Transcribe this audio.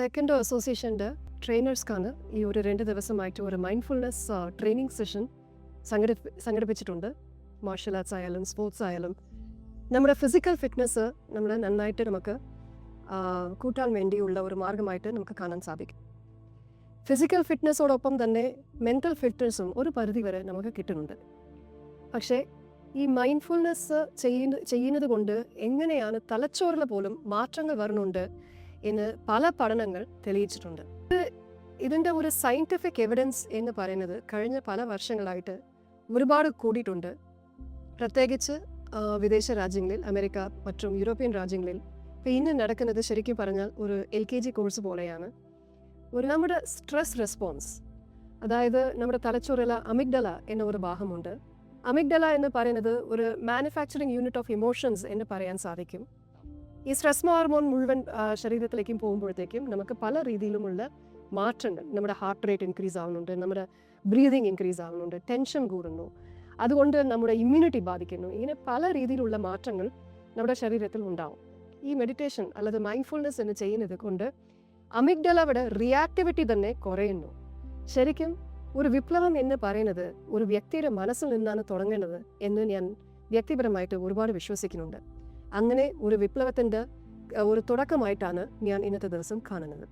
തേക്കൻഡോ അസോസിയേഷൻ്റെ ട്രെയിനേഴ്സ്ക്കാണ് ഈ ഒരു 2 ദിവസമായിട്ട് ഒരു മൈൻഡ്ഫുൾനെസ് ട്രെയിനിങ് സെഷൻ സംഘടിപ്പിച്ചിട്ടുണ്ട്. മാർഷൽ ആർട്സ് ആയാലും സ്പോർട്സ് ആയാലും നമ്മുടെ ഫിസിക്കൽ ഫിറ്റ്നസ് നമ്മൾ നന്നായിട്ട് നമുക്ക് കൂട്ടാൻ വേണ്ടിയുള്ള ഒരു മാർഗമായിട്ട് നമുക്ക് കാണാൻ സാധിക്കും. ഫിസിക്കൽ ഫിറ്റ്നസ്സോടൊപ്പം തന്നെ മെൻ്റൽ ഫിറ്റ്നസ്സും ഒരു പരിധി വരെ നമുക്ക് കിട്ടുന്നുണ്ട്. പക്ഷേ ഈ മൈൻഡ്ഫുൾനെസ് ചെയ്യുന്നത് കൊണ്ട് എങ്ങനെയാണ് തലച്ചോറിൽ പോലും മാറ്റങ്ങൾ വരുന്നുണ്ട് എന്ന് പല പഠനങ്ങൾ തെളിയിച്ചിട്ടുണ്ട്. ഇതിൻ്റെ ഒരു സയൻറ്റിഫിക് എവിഡൻസ് എന്ന് പറയുന്നത് കഴിഞ്ഞ പല വർഷങ്ങളായിട്ട് ഒരുപാട് കൂടിയിട്ടുണ്ട്. പ്രത്യേകിച്ച് വിദേശ രാജ്യങ്ങളിൽ, അമേരിക്ക மற்றும் യൂറോപ്യൻ രാജ്യങ്ങളിൽ ഇപ്പോൾ ഇന്ന് നടക്കുന്നത് ശരിക്കും പറഞ്ഞാൽ ഒരു LKG കോഴ്സ് പോലെയാണ്. നമ്മുടെ സ്ട്രെസ് റെസ്പോൺസ്, അതായത് നമ്മുടെ തലച്ചോറിലെ അമിഗ്ഡല എന്ന ഒരു ഭാഗമുണ്ട്. അമിഗ്ഡല എന്ന് പറയുന്നത് ഒരു മാനുഫാക്ചറിങ് യൂണിറ്റ് ഓഫ് ഇമോഷൻസ് എന്ന് പറയാൻ സാധിക്കും. ഈ സ്ട്രെസ് ഹോർമോൺ മുഴുവൻ ശരീരത്തിലേക്കും പോകുമ്പോഴത്തേക്കും നമുക്ക് പല രീതിയിലുമുള്ള മാറ്റങ്ങൾ, നമ്മുടെ ഹാർട്ട് റേറ്റ് ഇൻക്രീസ് ആവുന്നുണ്ട്, നമ്മുടെ ബ്രീതിങ് ഇൻക്രീസ് ആവുന്നുണ്ട്, ടെൻഷൻ കൂടുന്നു, അതുകൊണ്ട് നമ്മുടെ ഇമ്മ്യൂണിറ്റി ബാധിക്കുന്നു. ഇങ്ങനെ പല രീതിയിലുള്ള മാറ്റങ്ങൾ നമ്മുടെ ശരീരത്തിൽ ഉണ്ടാവും. ഈ മെഡിറ്റേഷൻ അല്ലാതെ മൈൻഡ്ഫുൾനെസ് എന്ന് ചെയ്യുന്നത് കൊണ്ട് അമിഗ്ഡലയുടെ റിയാക്ടിവിറ്റി തന്നെ കുറയുന്നു. ശരിക്കും ഒരു വിപ്ലവം എന്ന് പറയുന്നത് ഒരു വ്യക്തിയുടെ മനസ്സിൽ നിന്നാണ് തുടങ്ങേണ്ടത് എന്ന് ഞാൻ വ്യക്തിപരമായിട്ട് ഒരുപാട് വിശ്വസിക്കുന്നുണ്ട്. അങ്ങനെ ഒരു വിപ്ലവത്തിൻ്റെ ഒരു തുടക്കമായിട്ടാണ് ഞാൻ ഇന്നത്തെ ദിവസം കാണുന്നത്.